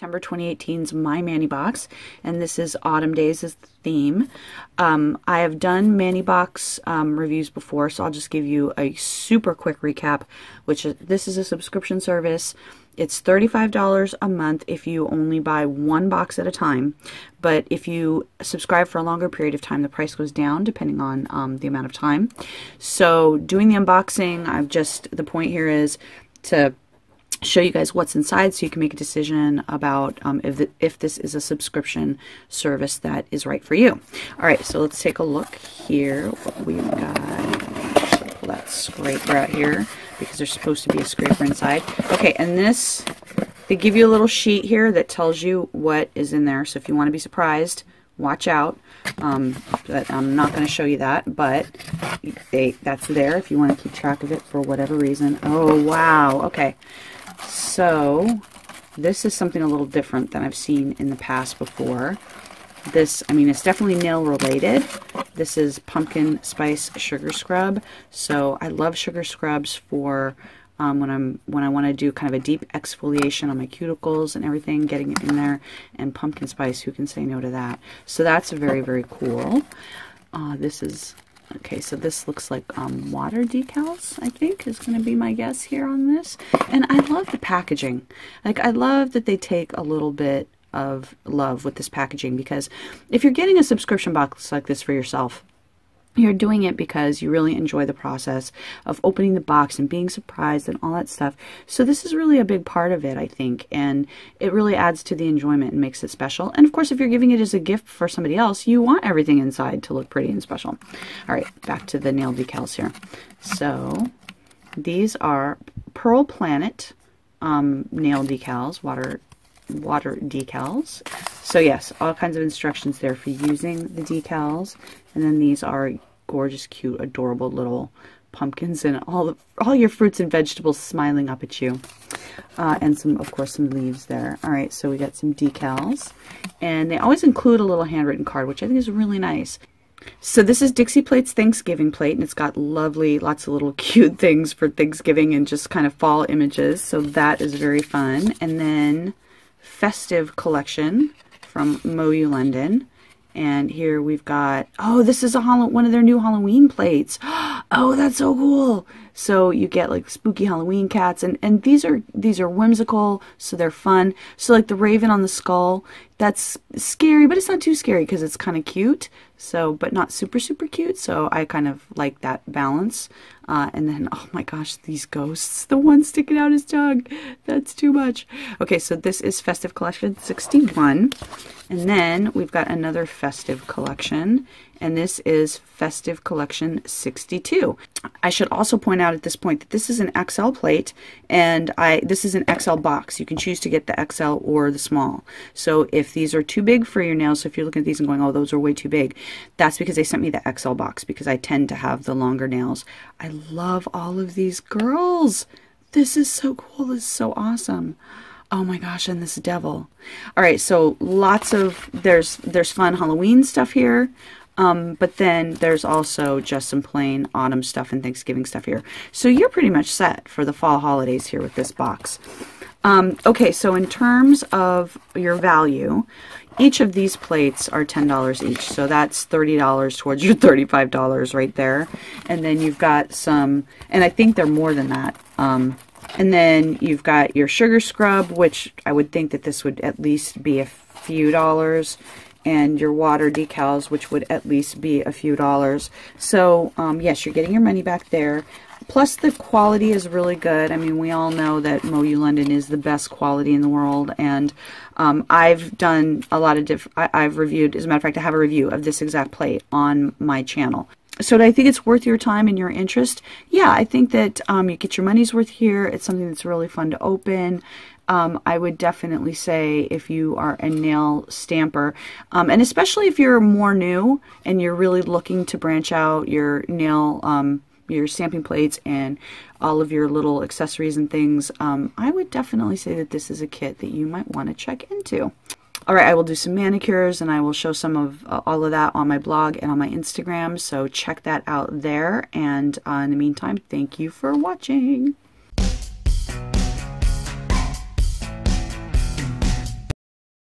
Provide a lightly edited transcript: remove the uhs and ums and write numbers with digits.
September 2018's My Mani Box, and this is Autumn Days as the theme. I have done Mani Box reviews before, so I'll just give you a super quick recap, which is this is a subscription service. It's $35 a month if you only buy one box at a time, but if you subscribe for a longer period of time, the price goes down depending on the amount of time. So doing the unboxing, the point here is to show you guys what's inside so you can make a decision about if this is a subscription service that is right for you. All right, so let's take a look here what we've got. Pull that scraper out here because there's supposed to be a scraper inside. Okay, and this, they give you a little sheet here that tells you what is in there. So if you want to be surprised, watch out. But I'm not going to show you that, but that's there if you want to keep track of it for whatever reason. Oh, wow. Okay. So this is something a little different than I've seen in the past before. This, I mean, it's definitely nail related. This is pumpkin spice sugar scrub. So I love sugar scrubs for when I want to do kind of a deep exfoliation on my cuticles and everything, getting it in there. And pumpkin spice, who can say no to that? So that's very, very cool. This is okay. So this looks like water decals, I think, is going to be my guess here on this. And I love the packaging. Like, I love that they take a little bit of love with this packaging, because if you're getting a subscription box like this for yourself, you're doing it because you really enjoy the process of opening the box and being surprised and all that stuff. So this is really a big part of it, I think, and it really adds to the enjoyment and makes it special. And of course, if you're giving it as a gift for somebody else, you want everything inside to look pretty and special. All right, back to the nail decals here. So these are Pearl Planet nail decals, water decals. So yes, all kinds of instructions there for using the decals. And then these are gorgeous, cute, adorable little pumpkins and all your fruits and vegetables smiling up at you. And some, of course, some leaves there. All right, so we got some decals. And they always include a little handwritten card, which I think is really nice. So this is Dixie Plate's Thanksgiving plate, and it's got lovely, lots of little cute things for Thanksgiving and just kind of fall images. So that is very fun. And then Festive Collection from Moyu London. And here we've got, oh, this is one of their new Halloween plates. Oh, that's so cool. So you get like spooky Halloween cats, and these are whimsical, so they're fun. So like the raven on the skull, that's scary, but it's not too scary because it's kind of cute. So, but not super, super cute. So I kind of like that balance. And then, oh my gosh, these ghosts, the one sticking out his tongue, that's too much. Okay, so this is Festive Collection 61. And then we've got another Festive Collection, and this is Festive Collection 62. I should also point out at this point that this is an XL plate, and this is an XL box. You can choose to get the XL or the small. So if these are too big for your nails, so if you're looking at these and going, oh, those are way too big, that's because they sent me the XL box, because I tend to have the longer nails. I love all of these girls. This is so cool. This is so awesome. Oh my gosh, and this devil. All right, so lots of, there's fun Halloween stuff here, but then there's also just some plain autumn stuff and Thanksgiving stuff here. So you're pretty much set for the fall holidays here with this box. Okay, so in terms of your value, each of these plates are $10 each. So that's $30 towards your $35 right there. And then you've got some, and I think they're more than that. And then you've got your sugar scrub, which I would think that this would at least be a few dollars, and your water decals, which would at least be a few dollars. So yes, you're getting your money back there. Plus the quality is really good. I mean, we all know that Moyu London is the best quality in the world, and I've done a lot of I've reviewed, as a matter of fact, I have a review of this exact plate on my channel. So do I think it's worth your time and your interest? Yeah, I think that you get your money's worth here. It's something that's really fun to open. I would definitely say if you are a nail stamper, and especially if you're more new and you're really looking to branch out your nail, your stamping plates and all of your little accessories and things, I would definitely say that this is a kit that you might want to check into. All right, I will do some manicures, and I will show some of all of that on my blog and on my Instagram, so check that out there. And in the meantime, thank you for watching.